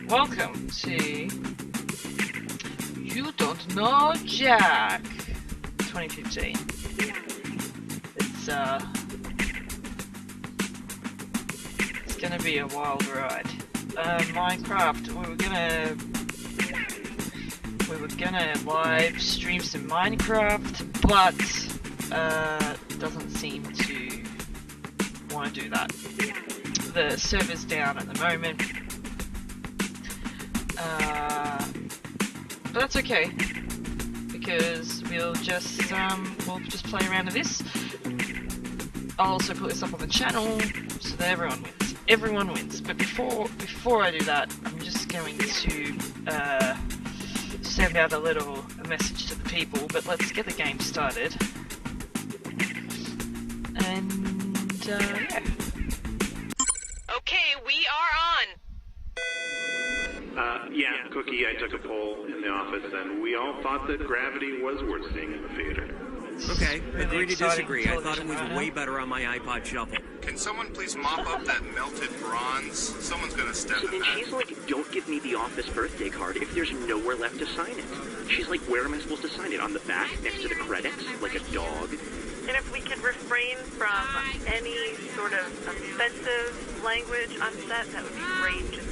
Welcome to You Don't Know Jack 2015. It's gonna be a wild ride. Minecraft, we were gonna live stream some Minecraft, but doesn't seem to want to do that. The server's down at the moment. But that's okay, because we'll just play around with this. I'll also put this up on the channel so that everyone wins. Everyone wins. But before I do that, I'm just going to send out a message to the people. But let's get the game started. And yeah. Okay, we are on. Yeah, Cookie, I took a poll in the office, and we all thought that Gravity was worth seeing in the theater. Okay, agree to disagree. I thought it was way better on my iPod Shuffle. Can someone please mop up that melted bronze? Someone's gonna step in then that. she's like, don't give me the office birthday card if there's nowhere left to sign it. She's like, where am I supposed to sign it? On the back, next to the credits? Like a dog? And if we can refrain from any sort of offensive language on set, that would be great. Just,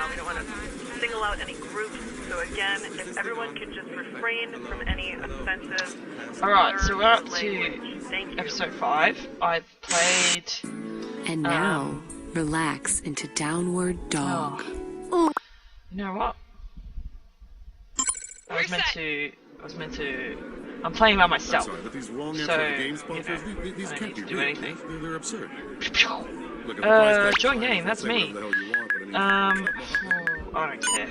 we don't want to single out any groups. So again, if everyone can just refrain from any offensive. Alright, so we're up to episode 5. I've played. And now, relax into Downward Dog. Oh. You know what? I was meant to. I'm playing by myself. Sorry, but these wrong answer So, game sponsors, these I can't don't need to be do real. anything. They're absurd. Look at the price tag. Join game, that's Say me. whatever the hell you want, but it ain't- I don't care.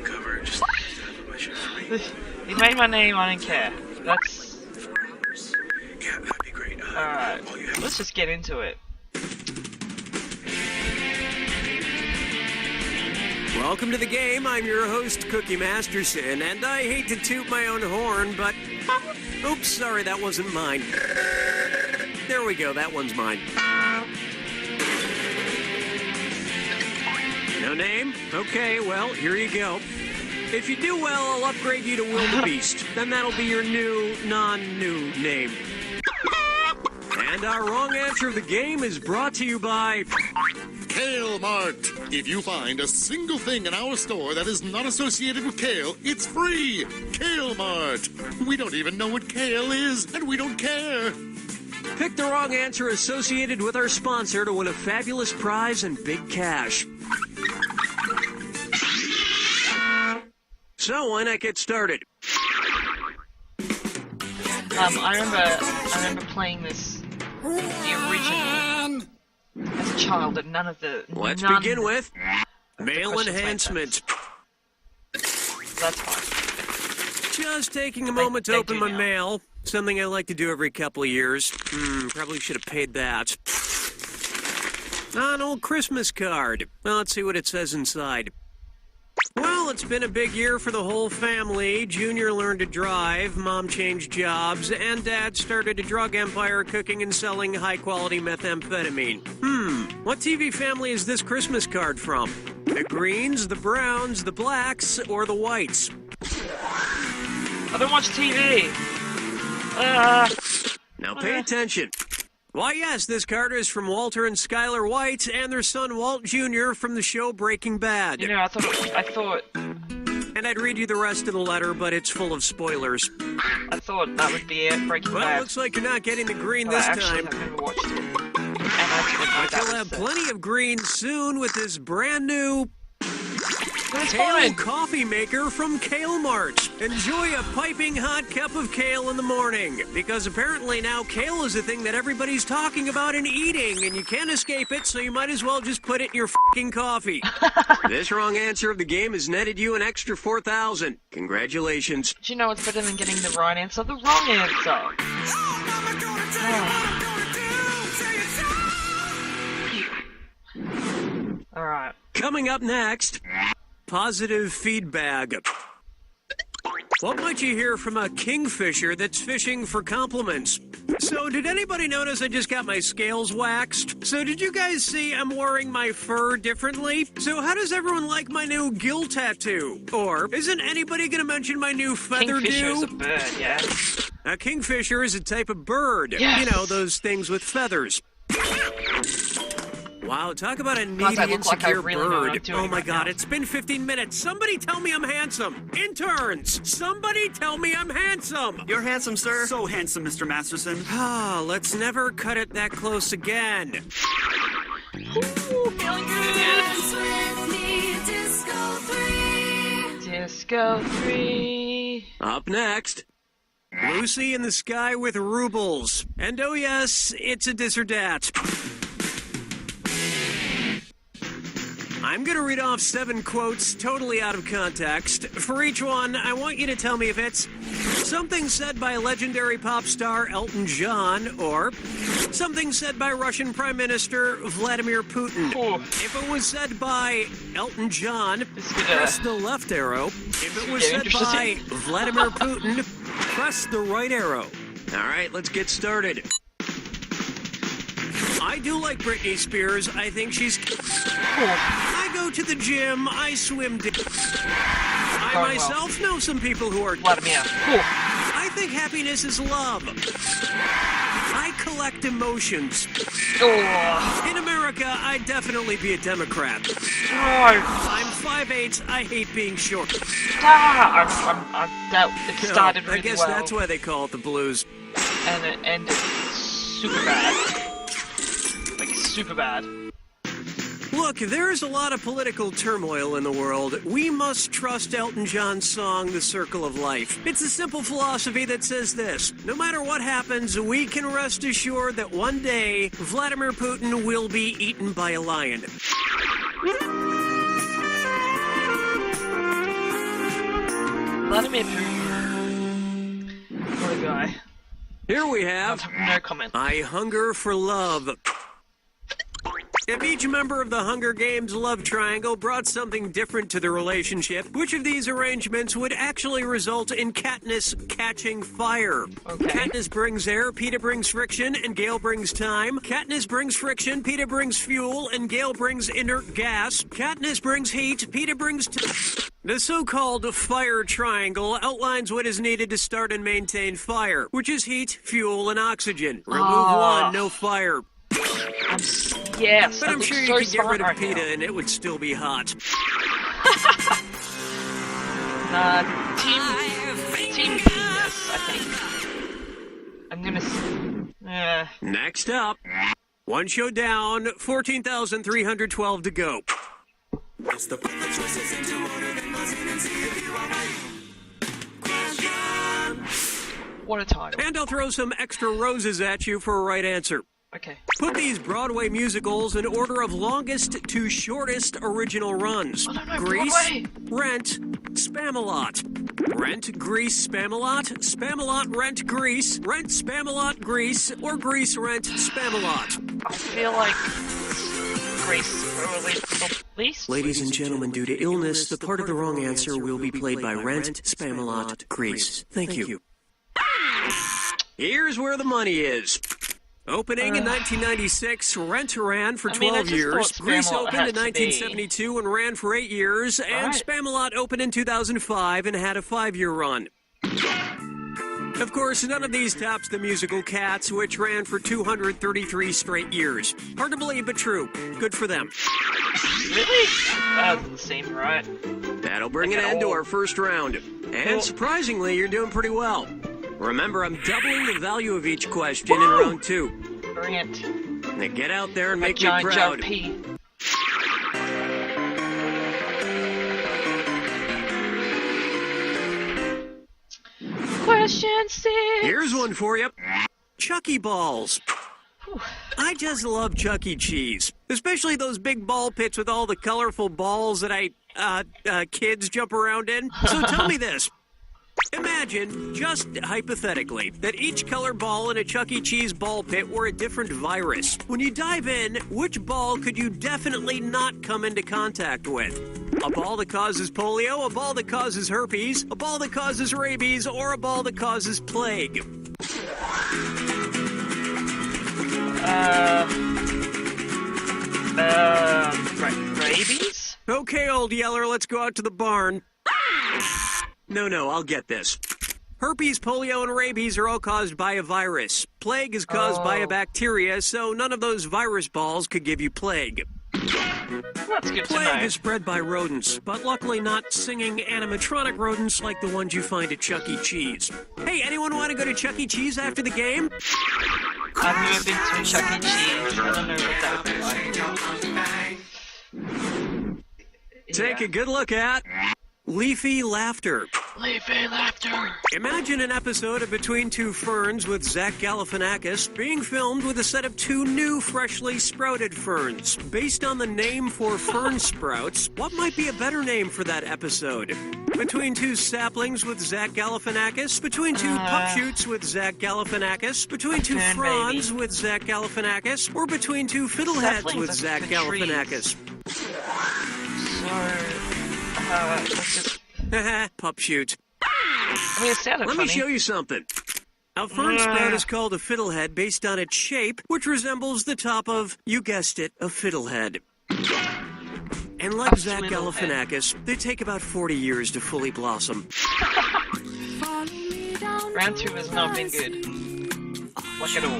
Cover, just have my shit for me. You made my name, I don't care. That's... Yeah, that'd be great. Alright, all you have let's just get into it. Welcome to the game. I'm your host, Cookie Masterson, and I hate to toot my own horn, but... Oops, sorry, that wasn't mine. There we go, that one's mine. No name? Okay, well, here you go. If you do well, I'll upgrade you to Wildebeest. Then that'll be your new, non-new name. And our wrong answer of the game is brought to you by... Kale Mart. If you find a single thing in our store that is not associated with kale, it's free. Kale Mart. We don't even know what kale is, and we don't care. Pick the wrong answer associated with our sponsor to win a fabulous prize and big cash. So, why not get started? I remember playing this, the original, as a child, and none of the... Let's none begin with of the mail questions made enhancement. sense. That's fine. Just taking a moment to they open do my now. mail. Something I like to do every couple of years. Probably should have paid that. An old Christmas card. Well, let's see what it says inside. Well, it's been a big year for the whole family. Junior learned to drive, Mom changed jobs, and Dad started a drug empire cooking and selling high-quality methamphetamine. What TV family is this Christmas card from? The Greens, the Browns, the Blacks, or the Whites? I don't watch TV. Now pay attention. Why, yes, this card is from Walter and Skylar White and their son Walt Jr. from the show Breaking Bad. You know, I thought And I'd read you the rest of the letter, but it's full of spoilers. that would be it. Breaking Well, Bad. looks like you're not getting the green But this I actually time. have never watched it. And I didn't know But that you'll was have plenty of green soon with this brand new It's Kale fine. coffee maker from Kale Mart. Enjoy a piping hot cup of kale in the morning, because apparently now kale is a thing that everybody's talking about and eating, and you can't escape it, so you might as well just put it in your f***ing coffee. This wrong answer of the game has netted you an extra 4,000. Congratulations. Do you know what's better than getting the right answer? The wrong answer. Alright. Coming up next, positive feedback. What might you hear from a kingfisher that's fishing for compliments? So, did anybody notice I just got my scales waxed? So, did you guys see I'm wearing my fur differently? So, how does everyone like my new gill tattoo? Or, isn't anybody gonna mention my new feather Kingfisher is dew? a bird, yeah. A kingfisher is a type of bird. Yes. You know, those things with feathers. Wow, talk about a Guys, needy, I look like I insecure really know what I'm bird. doing Oh my right god, now. it's been 15 minutes. Somebody tell me I'm handsome. Interns, somebody tell me I'm handsome. You're handsome, sir. So handsome, Mr. Masterson. Ah, let's never cut it that close again. Ooh, feeling good. Disco 3. Up next, Lucy in the Sky with Rubles. And oh yes, it's a dis or dat. I'm going to read off 7 quotes totally out of context. For each one, I want you to tell me if it's something said by legendary pop star Elton John or something said by Russian Prime Minister Vladimir Putin. Ooh. If it was said by Elton John, This is gonna- press the left arrow. If it was get said by interesting. Vladimir Putin, press the right arrow. All right, let's get started. I do like Britney Spears. I think she's... I go to the gym. I swim. I Going well. myself know some people who are... Vladimir. Cool. I think happiness is love. I collect emotions. Oh. In America, I'd definitely be a Democrat. No. I'm 5'8". I hate being short. It started really I guess well. that's why they call it the blues. And it ended super bad. Like, super bad. Look, there's a lot of political turmoil in the world. We must trust Elton John's song, The Circle of Life. It's a simple philosophy that says this: no matter what happens, we can rest assured that one day, Vladimir Putin will be eaten by a lion. Vladimir Putin. What a guy. Here we have, No comment. I hunger for love. If each member of the Hunger Games love triangle brought something different to the relationship, which of these arrangements would actually result in Katniss catching fire? Okay. Katniss brings air, Peeta brings friction, and Gale brings time. Katniss brings friction, Peeta brings fuel, and Gale brings inert gas. Katniss brings heat, Peeta brings... The so-called fire triangle outlines what is needed to start and maintain fire, which is heat, fuel, and oxygen. Remove one, no fire. Yes, But that I'm looks sure you so could get smart rid of right now. PETA and it would still be hot. Team Venus, I think. I'm gonna... Next up, one show down, 14,312 to go. What a title. And I'll throw some extra roses at you for a right answer. Okay. Put these Broadway musicals in order of longest to shortest original runs. I don't know, Grease, Broadway. Rent, Spamalot. Rent, Grease, Spamalot, Spamalot, Rent, Grease, Rent, Spamalot, Grease, or Grease, Rent, Spamalot. I feel like Grace probably the least. Ladies and gentlemen, due to illness, the part of the wrong answer will be played by Rent, Spamalot, Grease. Thank you. Here's where the money is. Opening in 1996, Rent ran for 12 years. Grease opened in 1972 and ran for 8 years. And Spamalot opened in 2005 and had a 5-year run. Of course, none of these tops the musical Cats, which ran for 233 straight years. Hard to believe, but true. Good for them. Really? Doesn't seem right. That'll bring an end to our first round. And surprisingly, you're doing pretty well. Remember, I'm doubling the value of each question in round 2. Brilliant. Now get out there and make me Giant proud. P. Question 6. Here's one for you. Chucky balls. I just love Chuck E. Cheese, especially those big ball pits with all the colorful balls that kids jump around in. So tell me this. Imagine, just hypothetically, that each color ball in a Chuck E. Cheese ball pit were a different virus. When you dive in, which ball could you definitely not come into contact with? A ball that causes polio, a ball that causes herpes, a ball that causes rabies, or a ball that causes plague. Rabies? Okay, old yeller, let's go out to the barn. No, I'll get this. Herpes, polio, and rabies are all caused by a virus. Plague is caused by a bacteria, so none of those virus balls could give you plague. That's good to know. Plague is spread by rodents, but luckily not singing animatronic rodents like the ones you find at Chuck E. Cheese. Hey, anyone want to go to Chuck E. Cheese after the game? I've never been to a Chuck E. Cheese. I don't know what that would be like. Take a good look at Leafy Laughter. Leafy Laughter. Imagine an episode of Between Two Ferns with Zach Galifianakis being filmed with a set of two new freshly sprouted ferns. Based on the name for fern sprouts, what might be a better name for that episode? Between two saplings with Zach Galifianakis, between two pup shoots with Zach Galifianakis, between two fronds with Zach Galifianakis, or between two fiddleheads with Zach Galifianakis. Pup shoot. I mean, it sounded Let funny. me show you something. A fern sprout is called a fiddlehead based on its shape, which resembles the top of, you guessed it, a fiddlehead. And like Zach Galifianakis, they take about 40 years to fully blossom. Round 2 has not been good. Like at all.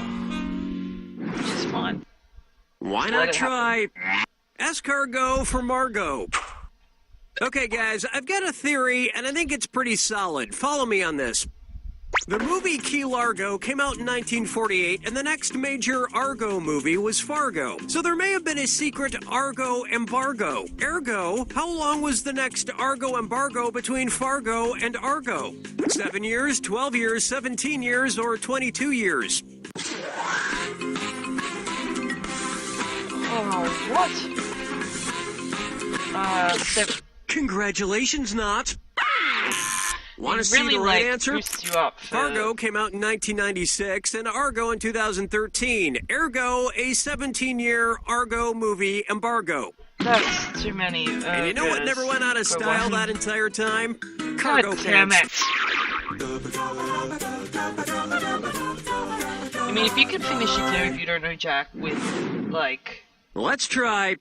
Which is fine. Why not try escargot for Margot? Okay, guys, I've got a theory, and I think it's pretty solid. Follow me on this. The movie Key Largo came out in 1948, and the next major Argo movie was Fargo. So there may have been a secret Argo embargo. Ergo, how long was the next Argo embargo between Fargo and Argo? 7 years, 12 years, 17 years, or 22 years? Oh, what? 7. Congratulations, Not. Want to really see the right answer? Boosts you up for... Fargo came out in 1996 and Argo in 2013. Ergo, a 17-year Argo movie embargo. That's too many. And you know what never went out of style that entire time? Cargo damn pants. I mean, if you could finish your theory if you don't know Jack with, like... Let's try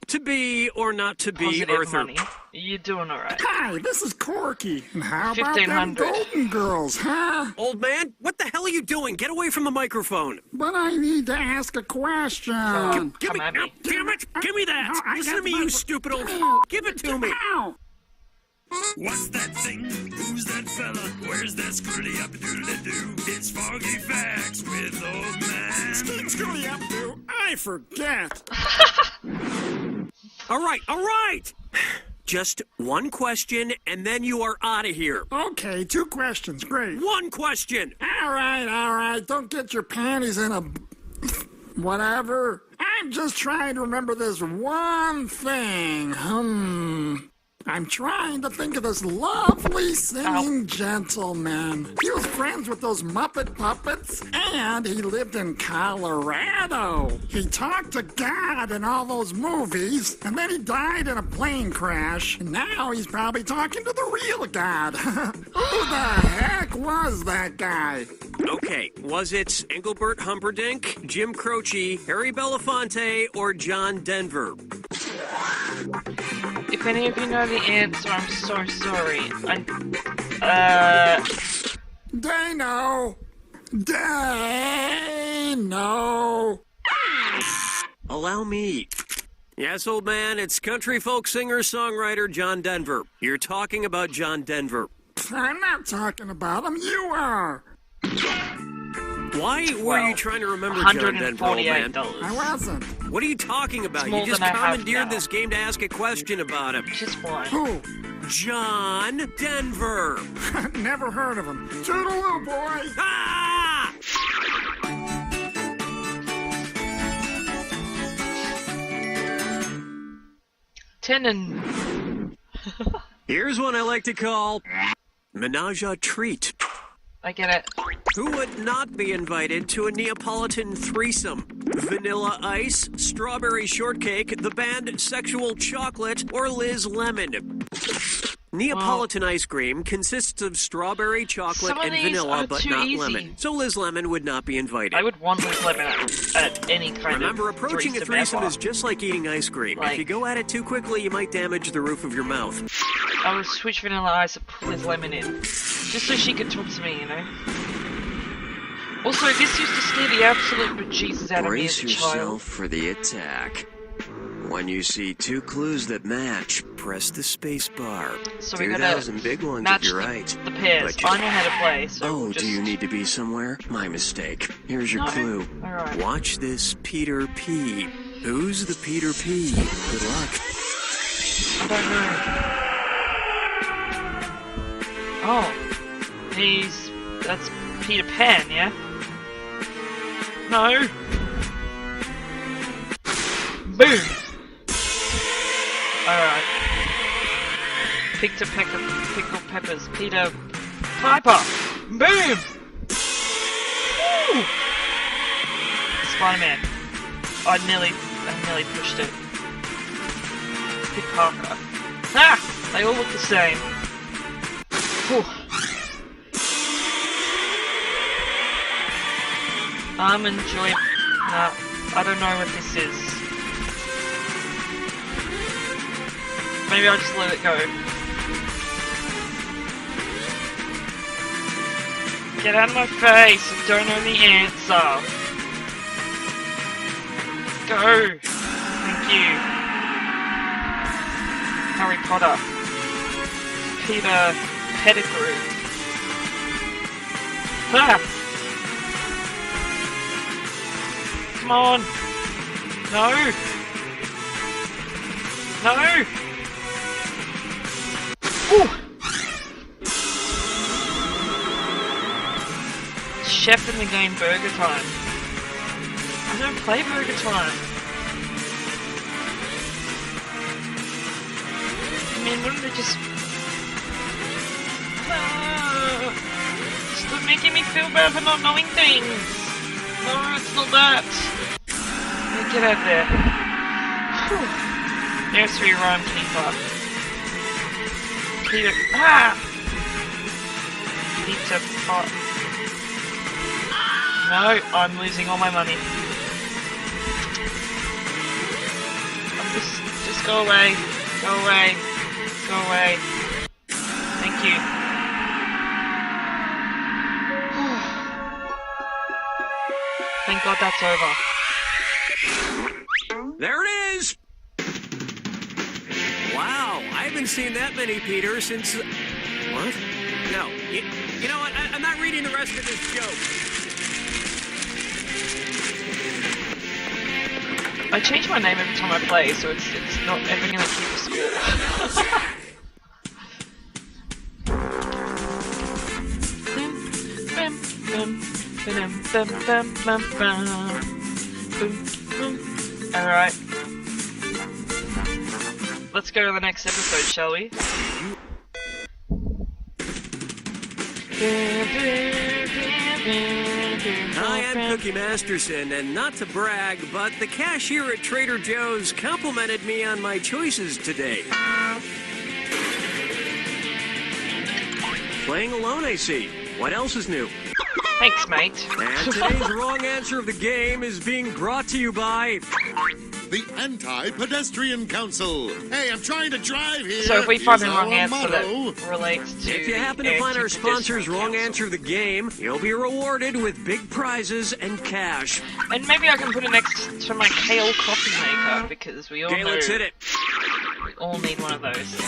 to be or not to be Arthur. Money. You're doing alright. Hi, this is Corky. And how about them 1500. Golden Girls, huh? Old man, what the hell are you doing? Get away from the microphone. But I need to ask a question. Give me, Come at me. Damn it! Give me that! No, Listen to me, you stupid old... Give it to me! Ow. What's that thing? Who's that fella? Where's that screwly up doodle-doo? It's Foggy Facts with Old Man. Screwy up, do. I forget. All right! Just one question, and then you are out of here. Okay, 2 questions. Great. One question! All right. Don't get your panties in a... whatever. I'm just trying to remember this one thing. I'm trying to think of this lovely singing gentleman. He was friends with those Muppet puppets, and he lived in Colorado. He talked to God in all those movies, and then he died in a plane crash, and now he's probably talking to the real God. Who the heck was that guy? Okay, was it Engelbert Humperdinck, Jim Croce, Harry Belafonte, or John Denver? If any of you know the answer, I'm so sorry. They know. Allow me. Yes, old man, it's country folk singer-songwriter John Denver. You're talking about John Denver. I'm not talking about him. You are. Why were you trying to remember John Denver, old man? I wasn't. What are you talking about? It's more You just than I have commandeered now. this game to ask a question about him. Just one. Who? John Denver. Never heard of him. Toodaloo, boy. Ah! Tenon. Here's one I like to call Menage a Treat. I get it. Who would not be invited to a Neapolitan threesome? Vanilla Ice, Strawberry Shortcake, the band Sexual Chocolate, or Liz Lemon. Neapolitan ice cream consists of strawberry, chocolate, Some of and these vanilla, are but too not easy. lemon. So Liz Lemon would not be invited. I would want Liz Lemon at any kind Remember, of approaching a threesome ever. is just like eating ice cream. If you go at it too quickly, you might damage the roof of your mouth. I would switch Vanilla Ice and put Liz Lemon in. Just so she could talk to me, you know? Also, this used to scare the absolute bejesus out of me as Brace a child. yourself for the attack. When you see two clues that match, press the space bar. So we 2,000 big ones match if you're right. the pairs. But you- I know how to play, so Oh, we'll just... do you need to be somewhere? My mistake. Here's your No. clue. Alright. Watch this Peter P. Who's the Peter P? Good luck. I don't know. Oh. That's Peter Pan, yeah? No. Boom. Alright. Pickled peppers. Peter Piper. Boom. Woo. Spider-Man. I nearly pushed it. Pick Parker. Ah! They all look the same. Whew. I'm enjoying... Nah, I don't know what this is. Maybe I'll just let it go. Get out of my face! I don't know the answer. Go! Thank you. Harry Potter. Peter Pettigrew. Ah! Come on! No! No! Ooh! Chef in the game Burger Time. I don't play Burger Time. I mean, wouldn't it just... Stop making me feel bad for not knowing things! No, it's not that! Get out there. Whew. Nursery rhyme keeper. Peter... Ah! Pizza pot. No, I'm losing all my money. Just go away. Go away. Go away. Thank you. Thank God that's over. There it is! Wow, I haven't seen that many Peter since... What? No. You know what? I'm not reading the rest of this joke. I change my name every time I play, so it's not ever gonna keep a score. Alright. Let's go to the next episode, shall we? Hi, I'm Cookie Masterson, and not to brag, but the cashier at Trader Joe's complimented me on my choices today. Playing alone, I see. What else is new? Thanks, mate. And today's wrong answer of the game is being brought to you by... the Anti-Pedestrian Council. Hey, I'm trying to drive here. So if we find the Here's wrong our answer motto. that relates to If you happen to find our sponsor's wrong answer of the game, you'll be rewarded with big prizes and cash. And maybe I can put it next to my kale coffee maker, because we all Okay, know... let's hit it. We all need one of those.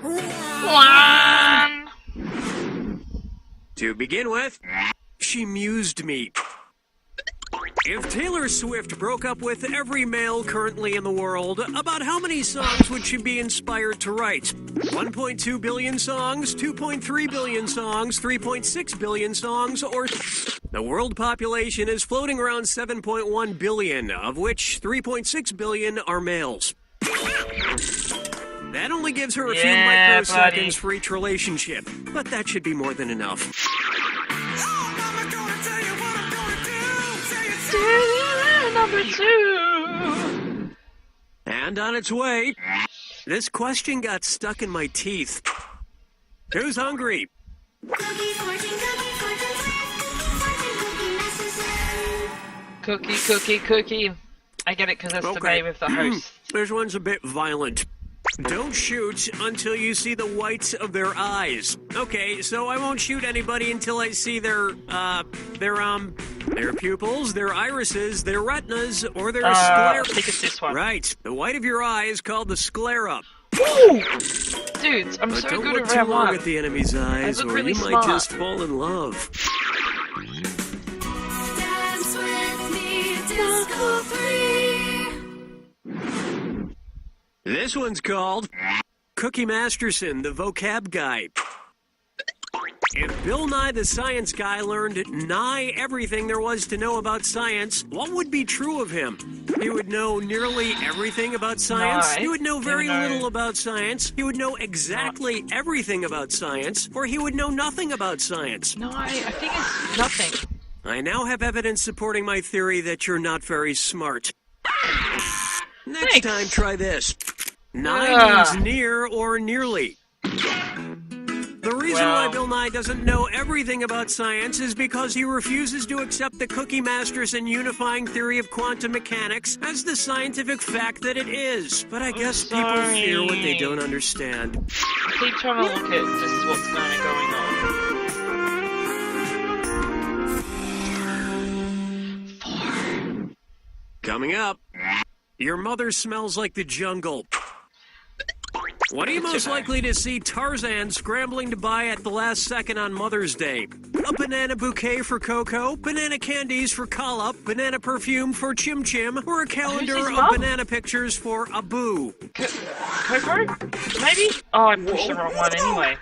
One! To begin with, she mused me. If Taylor Swift broke up with every male currently in the world, about how many songs would she be inspired to write? 1.2 billion songs, 2.3 billion songs, 3.6 billion songs, or... The world population is floating around 7.1 billion, of which 3.6 billion are males. That only gives her a few microseconds for each relationship, but that should be more than enough. Number 2. And on its way. This question got stuck in my teeth. Who's hungry? Cookie. I get it because that's the name of the host. This one's a bit violent. Don't shoot until you see the whites of their eyes. Okay, so I won't shoot anybody until I see their pupils, their irises, their retinas, or their sclera. I think it's this one. Right. The white of your eye is called the sclera. Ooh! Dude, I'm but so don't good look at too round long 1. at the enemy's eyes, or really you smart. might just fall in love. Dance with me, disco free. This one's called Cookie Masterson, the vocab guy. If Bill Nye the Science Guy learned nigh everything there was to know about science, what would be true of him? He would know nearly everything about science. He would know very little about science. He would know exactly everything about science, or he would know nothing about science. No, I think it's nothing. I now have evidence supporting my theory that you're not very smart. Next time, try this. Nigh means near or nearly. The reason why Bill Nye doesn't know everything about science is because he refuses to accept the Cookie Masterson unifying theory of quantum mechanics as the scientific fact that it is. But I guess people fear what they don't understand. I keep trying to look at just what's kind of going on. 4. Coming up, your mother smells like the jungle. What are you most likely to see Tarzan scrambling to buy at the last second on Mother's Day? A banana bouquet for Coco, banana candies for Kala, banana perfume for Chim Chim, or a calendar of banana pictures for Abu? Coco? Maybe? Oh, I pushed the wrong one anyway.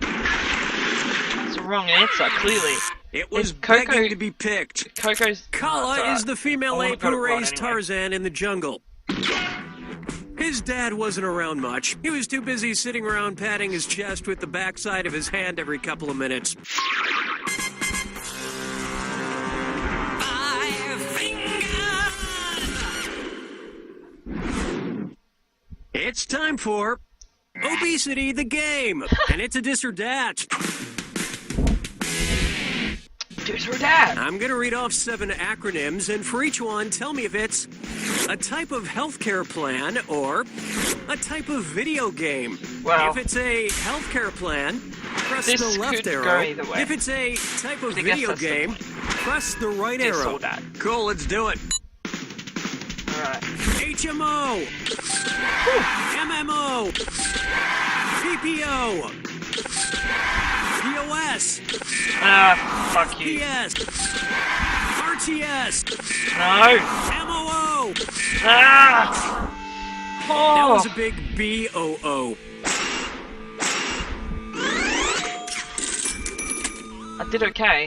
It's the wrong answer, clearly. It was begging to be picked. Coco's... Kala is the female ape who raised Tarzan in the jungle. His dad wasn't around much. He was too busy sitting around patting his chest with the backside of his hand every couple of minutes. It's time for Obesity the Game, and it's a dis or dat. Dis or dat? I'm going to read off 7 acronyms, and for each one, tell me if it's a type of healthcare plan or a type of video game. Wow. If it's a healthcare plan, press This the left could arrow. go either way. If it's a type of I guess video that's the game, point. press the right Dis arrow. or dat. Cool, let's do it. Alright. HMO, MMO, PPO, POS, fuck you. PS, RTS, No. MOO. Ah! That Oh. was a big BOO. I did okay.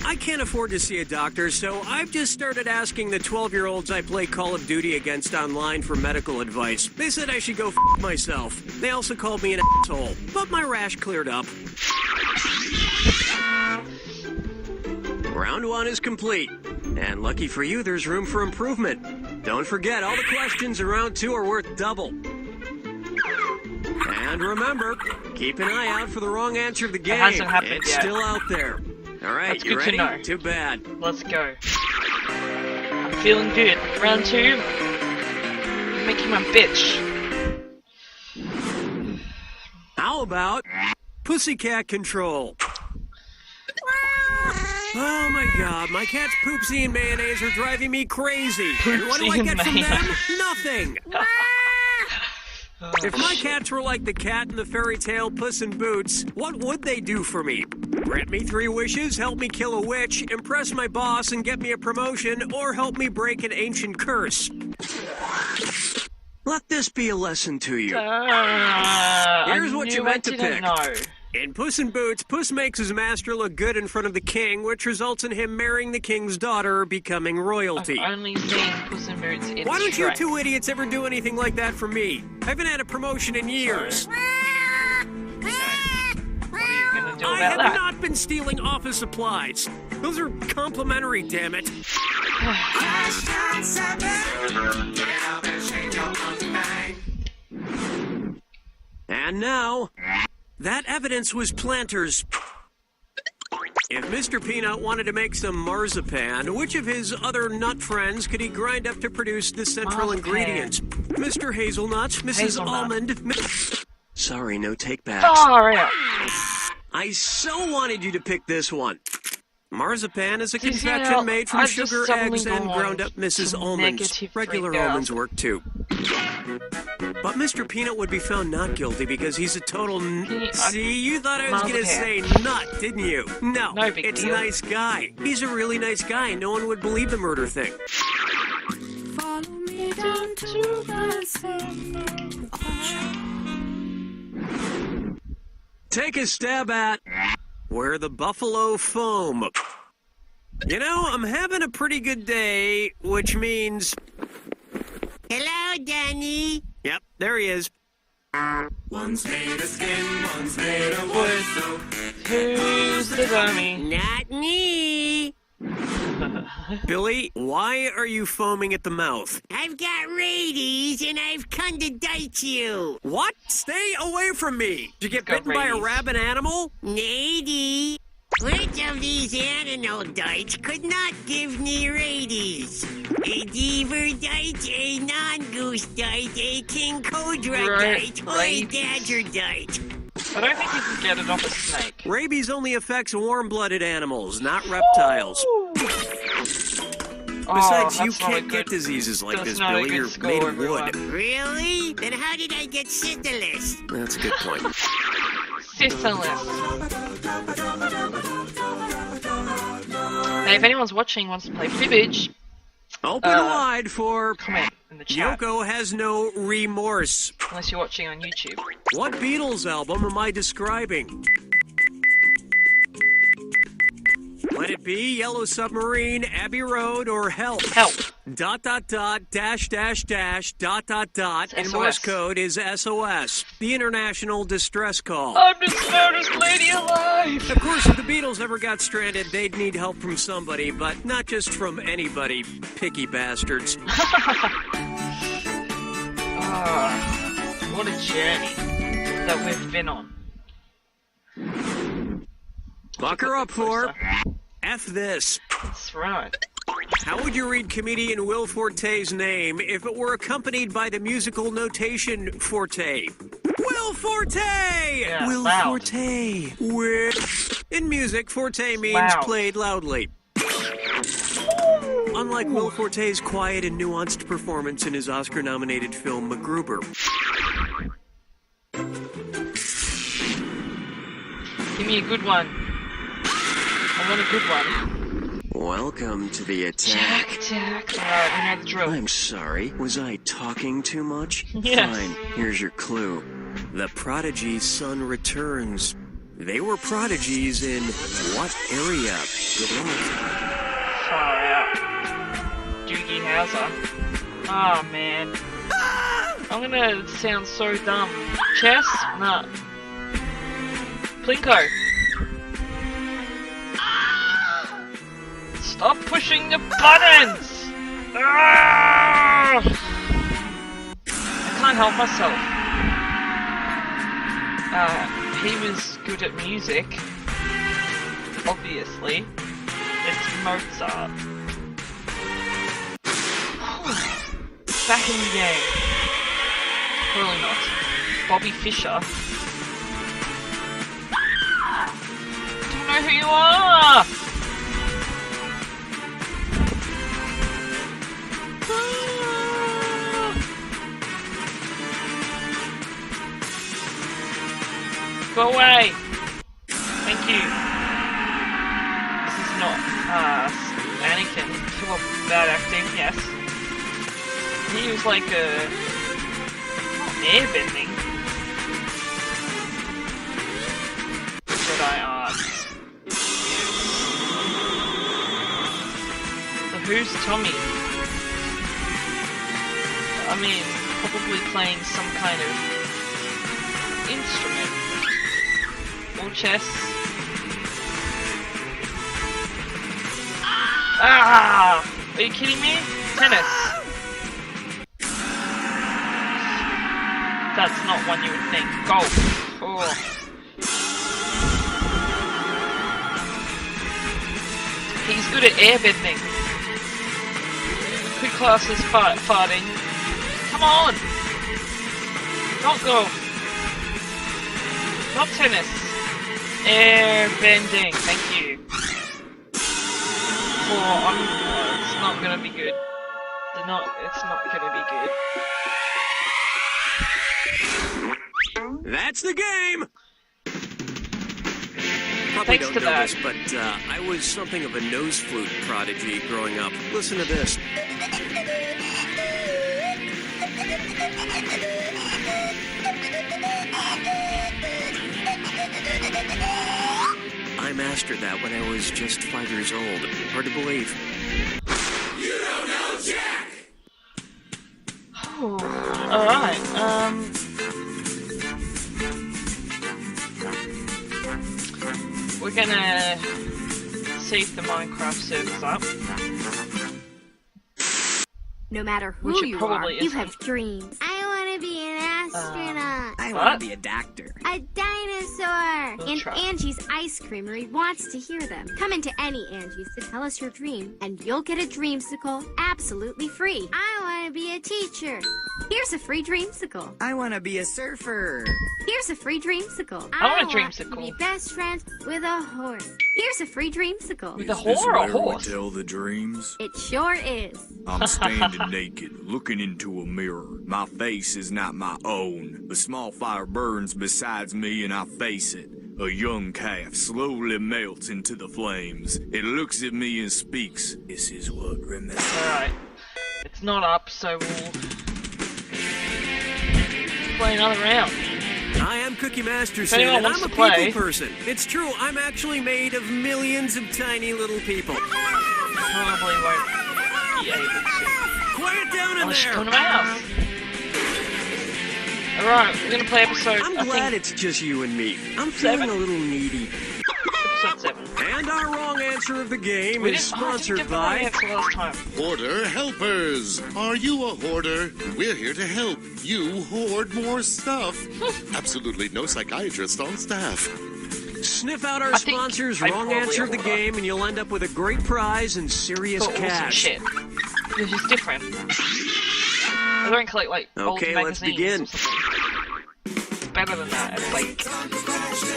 I can't afford to see a doctor, so I've just started asking the 12-year-olds I play Call of Duty against online for medical advice. They said I should go f*** myself. They also called me an asshole, but my rash cleared up. Round 1 is complete. And lucky for you, there's room for improvement. Don't forget, all the questions in round 2 are worth double. And remember, keep an eye out for the wrong answer of the game. It hasn't happened It's yet. still out there. All right, That's you good to ready? know. Too bad. Let's go. I'm feeling good. Round 2. Making my bitch. How about pussycat control? Oh my god, my cat's poopsie and mayonnaise are driving me crazy. And what do I Poopsie get and from them? mayonnaise. Nothing. If my cats were like the cat in the fairy tale Puss in Boots, what would they do for me? Grant me 3 wishes, help me kill a witch, impress my boss and get me a promotion, or help me break an ancient curse. Let this be a lesson to you. Here's what you meant to pick. In Puss in Boots, Puss makes his master look good in front of the king, which results in him marrying the king's daughter, becoming royalty. I've only seen Puss in Boots in Why don't you Shrek. 2 idiots ever do anything like that for me? I haven't had a promotion in years. What are you gonna do I about have that? not been stealing office supplies. Those are complimentary, damn it. And now, that evidence was Planter's. If Mr. Peanut wanted to make some marzipan, which of his other nut friends could he grind up to produce the central ingredient? Mr. Hazelnut, Mrs. Almond, Sorry, no takebacks. I so wanted you to pick this one. Marzipan is a confection made from sugar, eggs, and ground up Mrs. Almonds. Regular almonds work too. But Mr. Peanut would be found not guilty because he's a total... See, you thought I was going to say nut, didn't you? No, it's nice guy. He's a really nice guy. No one would believe the murder thing. Follow me down to the Take a stab at where the buffalo foam. You know, I'm having a pretty good day, which means... Hello, Danny. Yep, there he is. One's made of skin, one's made of wood, so who's the dummy? Not me. Billy, why are you foaming at the mouth? I've got rabies and I've come to bite you. What? Stay away from me. Did you get bitten by a rabid animal? Maybe. Which of these animal dites could not give me rabies? A beaver dite, a non-goose dite, a king cobra dite, or a badger dite? I don't think you can get it off a snake. Rabies only affects warm-blooded animals, not reptiles. Besides, you can't get diseases like this, Billy. You're made of wood. Really? Then how did I get syphilis? That's a good point. Syphilis. Now, if anyone's watching wants to play Fibbage, open wide for comment in the chat. Yoko has no remorse. Unless you're watching on YouTube. What Beatles album am I describing? Let it be Yellow Submarine, Abbey Road, or Help. Help. ... dash, and Morse code is SOS, the International Distress Call. I'm the smartest lady alive! Of course, if the Beatles ever got stranded, they'd need help from somebody, but not just from anybody, picky bastards. What a journey that we've been on. Buck her up for F this. That's right. How would you read comedian Will Forte's name if it were accompanied by the musical notation Forte? Will Forte! Yeah, Will loud. Forte. In music, Forte means played loudly. Unlike Will Forte's quiet and nuanced performance in his Oscar-nominated film MacGruber. Give me a good one. I want a good one. Welcome to the attack. Attack. Alright, we know the drill. I'm sorry. Was I talking too much? Yes. Fine. Here's your clue. The prodigy's son returns. They were prodigies in what area? Good luck. Far out. Doogie Howser. Oh, man. I'm gonna sound so dumb. Chess? Nah. Plinko. Stop pushing the buttons! I can't help myself. He was good at music. Obviously. It's Mozart. Back in the game. Probably not. Bobby Fischer. Do you know who you are? Go away! Thank you. This is not, Anakin. Well, bad acting, yes. He was like, airbending. Jedi art. So who's Tommy? I mean, probably playing some kind of instrument. Or chess. Ah! Are you kidding me? Tennis. That's not one you would think. Golf. Oh. He's good at airbending. Could class as farting. Come on! Not golf. Not tennis. Airbending. Thank you. It's not gonna be good. It's not gonna be good. That's the game! Probably Thanks don't to know that. this, but I was something of a nose flute prodigy growing up. Listen to this. I mastered that when I was just 5 years old. Hard to believe. You don't know Jack! Oh, alright, we're gonna see if the Minecraft server's up. No matter Which who it you probably are, you isn't. have dreams. I want to be an astronaut. I What? want to be a doctor. A dinosaur. We'll And try. Angie's Ice Creamery wants to hear them. Come into any Angie's to tell us your dream, and you'll get a dreamsicle absolutely free. I want to be a teacher. Here's a free dreamsicle. I want to be a surfer. Here's a free dreamsicle. I want a to dreamsicle. be best friends with a horse. Here's a free dreamsicle. With a whore or a horse? Tell the dreams. It sure is. I'm standing naked, looking into a mirror. My face is not my own. A small fire burns beside me and I face it. A young calf slowly melts into the flames. It looks at me and speaks. This is what remains. Alright. It's not up, so we'll play another round. I am Cookie Masterson, anyone and wants I'm a to play- people person. It's true, I'm actually made of millions of tiny little people. Probably won't be able to. Quiet down in Unless you there! come to my house. Alright, we're gonna play episode, I'm glad it's just you and me. I'm feeling a little needy. episode 7. And our wrong answer of the game We is didn't- I didn't sponsored give the right by... answer last time. Hoarder helpers. Are you a hoarder? We're here to help you hoard more stuff. Absolutely no psychiatrist on staff. Sniff out our I think sponsors' I'm wrong probably answer of the a game, and you'll end up with a great prize and serious For awesome cash. shit. This is different. I don't collect like old Okay, let's magazines begin. or something. It's better than that. It's like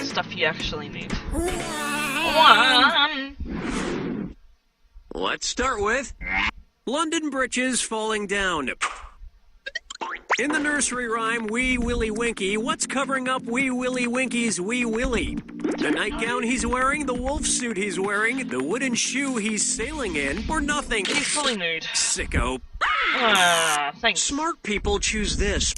stuff you actually need. One. Let's start with London britches falling down. In the nursery rhyme, Wee Willie Winky, what's covering up Wee Willie Winky's Wee Willie? The nightgown he's wearing, the wolf suit he's wearing, the wooden shoe he's sailing in, or nothing? He's fully nude. Sicko. Thanks. Smart people choose this.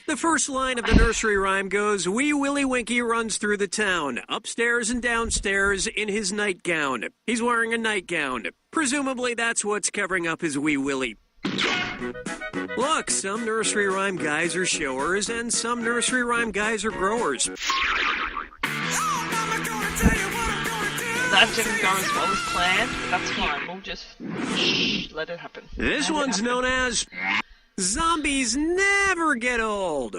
The first line of the nursery rhyme goes, Wee Willie Winky runs through the town, upstairs and downstairs in his nightgown. He's wearing a nightgown. Presumably that's what's covering up his Wee Willie. Look, some nursery rhyme guys are showers, and some nursery rhyme guys are growers. That didn't go as well as planned, but that's fine. We'll just let it happen. This one's known as Zombies Never Get Old.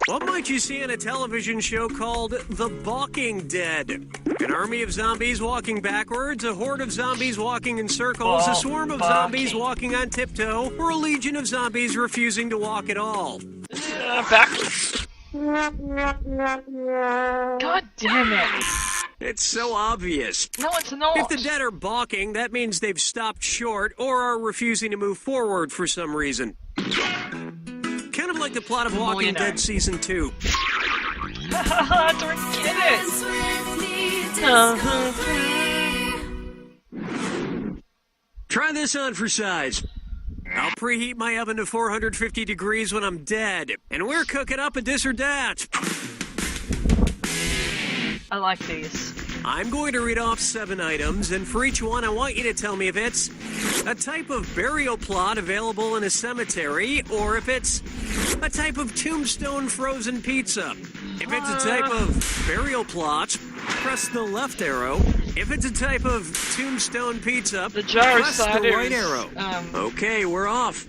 What might you see in a television show called The Balking Dead? An army of zombies walking backwards, a horde of zombies walking in circles, a swarm of zombies walking on tiptoe, or a legion of zombies refusing to walk at all. Backwards. God damn it. It's so obvious. No, it's not. If the dead are balking, that means they've stopped short or are refusing to move forward for some reason. Kind of like the plot of Walking Dead Season 2. Don't get it. Try this on for size. I'll preheat my oven to 450 degrees when I'm dead, and we're cooking up a this or that. I like these. I'm going to read off 7 items, and for each one, I want you to tell me if it's a type of burial plot available in a cemetery, or if it's a type of tombstone frozen pizza. If it's a type of burial plot, press the left arrow. If it's a type of tombstone pizza, The jar press the cider right is, arrow. Okay, we're off.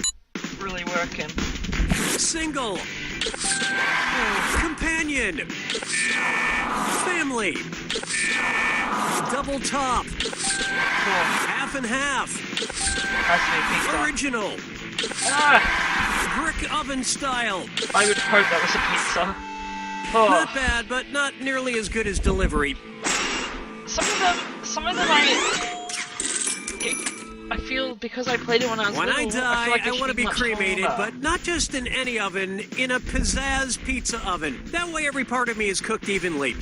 really working. Single. Companion. Family. Double top. Half and half. Original. Brick oven style. I would hope that was a pizza. Oh. Not bad, but not nearly as good as delivery. Some of them I feel because I played it when I was When little. I die, feel like I want to be much cremated, harder. but not just in any oven, in a pizzazz pizza oven. That way every part of me is cooked evenly.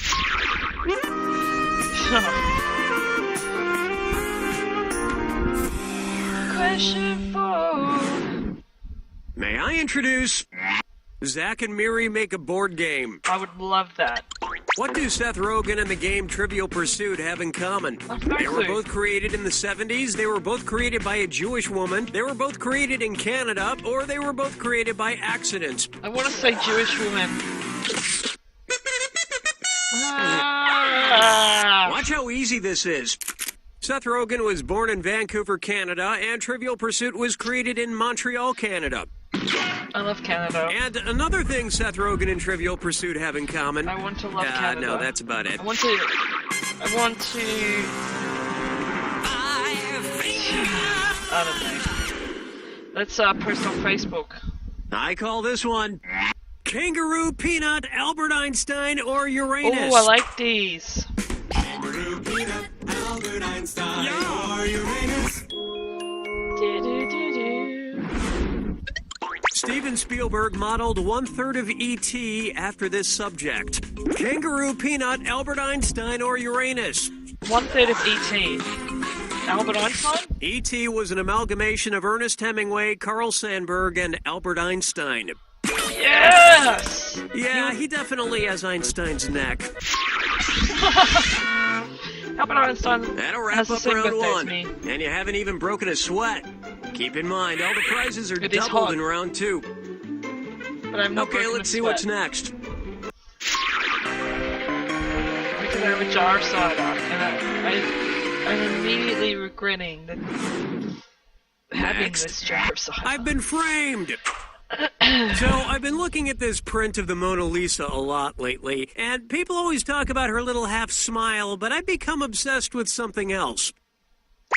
Question 4. May I introduce Zach and Miri make a board game? I would love that. What do Seth Rogen and the game Trivial Pursuit have in common? They were both created in the 70s, they were both created by a Jewish woman, they were both created in Canada, or they were both created by accident. I want to say Jewish woman. Watch how easy this is. Seth Rogen was born in Vancouver, Canada, and Trivial Pursuit was created in Montreal, Canada. I love Canada. And another thing Seth Rogen and Trivial Pursuit have in common. I want to love Canada. No, that's about it. I want to. I don't know. Let's post on Facebook. I call this one Kangaroo, Peanut, Albert Einstein, or Uranus. Oh, I like these. Kangaroo, Peanut, Albert Einstein, or Uranus. Steven Spielberg modeled 1/3 of E.T. after this subject. Kangaroo, Peanut, Albert Einstein, or Uranus? 1/3 of E.T. Albert Einstein? E.T. was an amalgamation of Ernest Hemingway, Carl Sandburg, and Albert Einstein. Yes! Yeah, he definitely has Einstein's neck. Albert Einstein. That'll wrap has the up same round birthday as one. me. And you haven't even broken a sweat. Keep in mind, all the prizes are It is doubled hot. in round 2. But I'm not Okay, broken let's a see sweat. what's next. Because I have a jar of cider, and I'm immediately regretting that having this jar of cider. I've been framed! So, I've been looking at this print of the Mona Lisa a lot lately, and people always talk about her little half smile, but I've become obsessed with something else.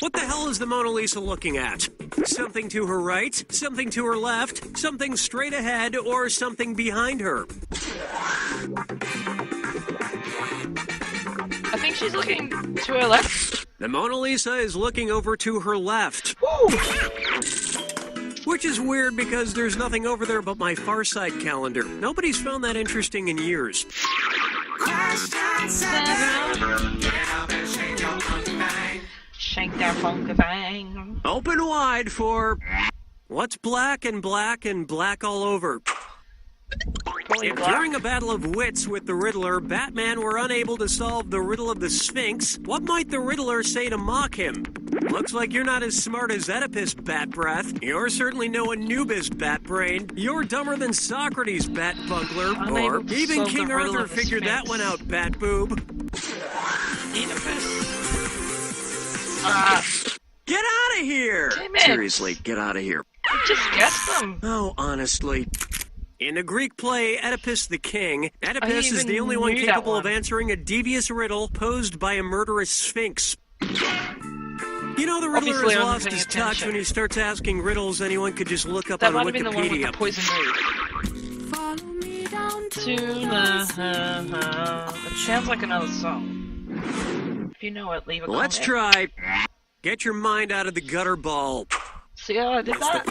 What the hell is the Mona Lisa looking at? Something to her right, something to her left, something straight ahead, or something behind her? I think she's looking to her left. The Mona Lisa is looking over to her left. Which is weird because there's nothing over there but my Far Side calendar. Nobody's found that interesting in years. Shake that funky thing. Open wide for what's black and black and black all over. If during a battle of wits with the Riddler, Batman were unable to solve the riddle of the Sphinx, what might the Riddler say to mock him? Looks like you're not as smart as Oedipus, Bat Breath. You're certainly no Anubis, Bat Brain. You're dumber than Socrates, Bat Buckler. Or even King Arthur figured that one out, Bat Boob. Oedipus. Get out of here! Damn it. Seriously, get out of here. I just guessed them. Oh, honestly. In the Greek play Oedipus the King, Oedipus is the only one knew that capable one. of answering a devious riddle posed by a murderous sphinx. You know, the Riddler Obviously, has I'm lost paying his touch attention. when he starts asking riddles anyone could just look up That on might have been the one with the Wikipedia. poison root. To the It sounds like another song. If you know it, leave a comment. Let's try. Get your mind out of the gutter ball. See how I did that?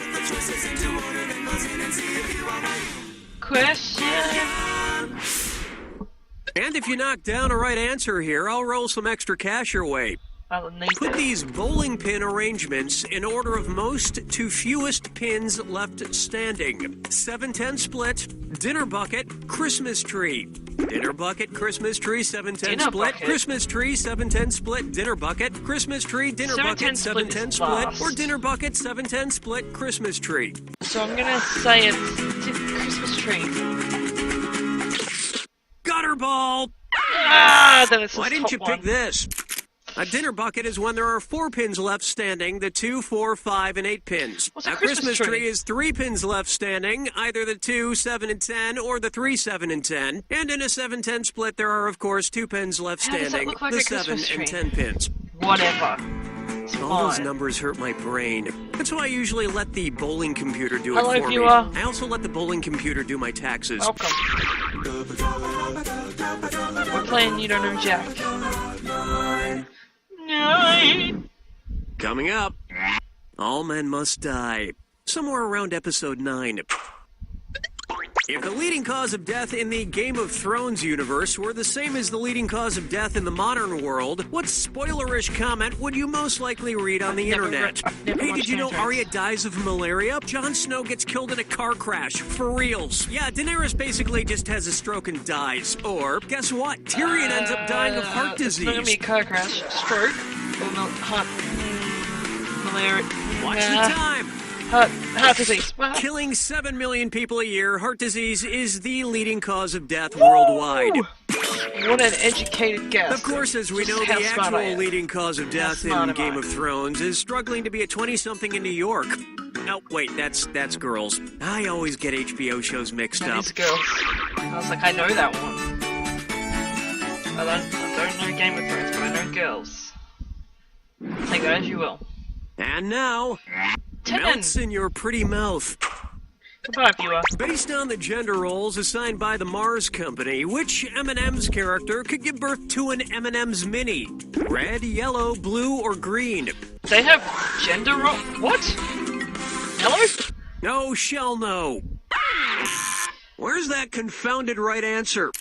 Question. And if you knock down a right answer here, I'll roll some extra cash your way. I'll need Put that. these bowling pin arrangements in order of most to fewest pins left standing. 7-10 split, dinner bucket, Christmas tree. Dinner bucket, Christmas tree, 7-10 Dinner split, bucket? Christmas tree, 7-10 split, dinner bucket, Christmas tree, dinner 7-10 bucket, split 7-10 is split, last. or dinner bucket, 7-10 split, Christmas tree. So I'm gonna say it's Christmas tree. Gutter ball! Then it's Why just didn't you top pick one. this? A dinner bucket is when there are 4 pins left standing, the 2, 4, 5, and 8 pins. What's a A Christmas tree? is 3 pins left standing, either the 2, 7, and 10, or the 3, 7, and 10. And in a 7-10 split, there are, of course, 2 pins left How does that standing, look like the a 7 Christmas and tree? 10 pins. Whatever. It's All those fine. numbers hurt my brain. That's why I usually let the bowling computer do Hello, it for viewer. me. I also let the bowling computer do my taxes. Welcome. We're playing You Don't Know Jack. Coming up, All Men Must Die. Somewhere around episode 9. If the leading cause of death in the Game of Thrones universe were the same as the leading cause of death in the modern world, what spoilerish comment would you most likely read on the internet? Hey, did you know Arya dies of malaria? Jon Snow gets killed in a car crash. For reals. Yeah, Daenerys basically just has a stroke and dies. Or, guess what? Tyrion ends up dying of heart disease. It's not gonna be a car crash. Stroke. Or no, heart. Malaria. Watch the time. Heart disease. Killing 7 million people a year, heart disease is the leading cause of death worldwide. What an educated guess. Of course, as we know, the actual leading cause of death in Game of Thrones is struggling to be a 20-something in New York. Oh, wait, that's girls. I always get HBO shows mixed up. It's girls. I was like, I know that one. I don't know Game of Thrones, but I know girls. Take that as you will. And now, 10. melts in your pretty mouth. Goodbye, viewer. Based on the gender roles assigned by the Mars Company, which M&M's character could give birth to an M&M's mini? Red, yellow, blue, or green? They have gender role. What? Hello? No shall no. Where's that confounded right answer?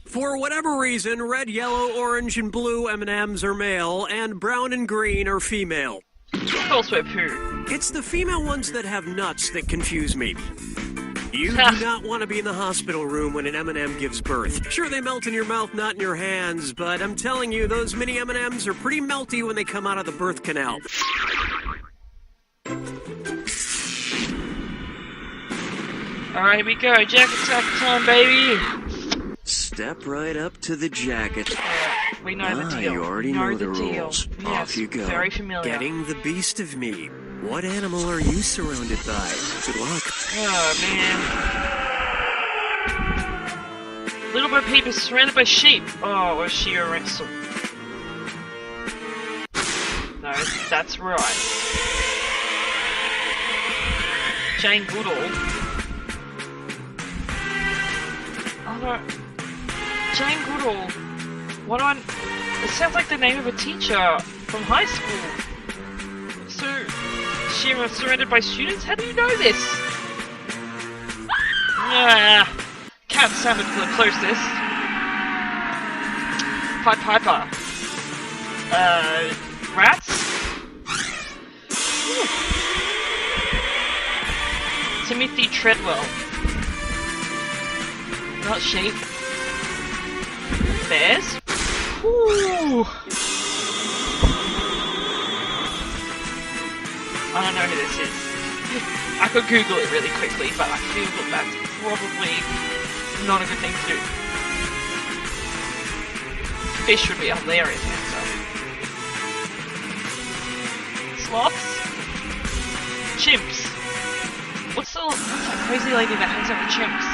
For whatever reason, red, yellow, orange, and blue M&M's are male, and brown and green are female. Also poo. It's the female ones that have nuts that confuse me. You do not want to be in the hospital room when an M&M gives birth. Sure, they melt in your mouth, not in your hands, but I'm telling you, those mini M&Ms are pretty melty when they come out of the birth canal. Alright, here we go. Jacket attack time, baby. Step right up to the jacket. We know the deal. You already know the rules. Yes, Off you go. Very familiar. Getting the beast of me. What animal are you surrounded by? Good luck. Oh, man. Little Bo Peep is surrounded by sheep. Oh, or she a wrestle. No, that's right. Jane Goodall. Oh, no. Jane Goodall. What on? It sounds like the name of a teacher from high school. So, she was surrounded by students? How do you know this? Cat sounded the closest. Pied Piper. Rats? Ooh. Timothy Treadwell. Not sheep. Bears? Ooh. I don't know who this is. I could Google it really quickly, but I feel that that's probably not a good thing to do. Fish would be a hilarious answer. Sloths? Chimps? What's that crazy lady that hangs out with chimps?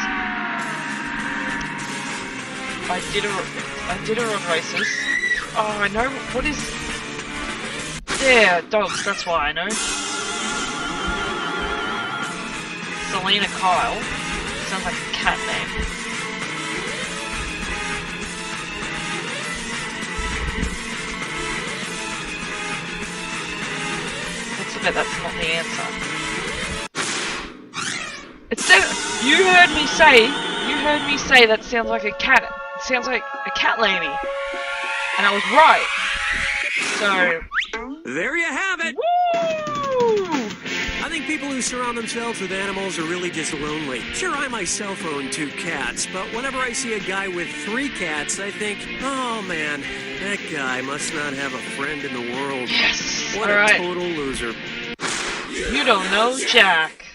Iditarod races. Oh, I know. What is... Yeah, dogs, that's why I know. Selena Kyle. Sounds like a cat name. Let's bet that's not the answer. You heard me say that sounds like a cat. It sounds like a cat lady. And I was right. So... There you have it! Woo! I think people who surround themselves with animals are really just lonely. Sure, I myself own 2 cats, but whenever I see a guy with 3 cats, I think, oh man, that guy must not have a friend in the world. Yes! What All a right. total loser. You don't know Jack.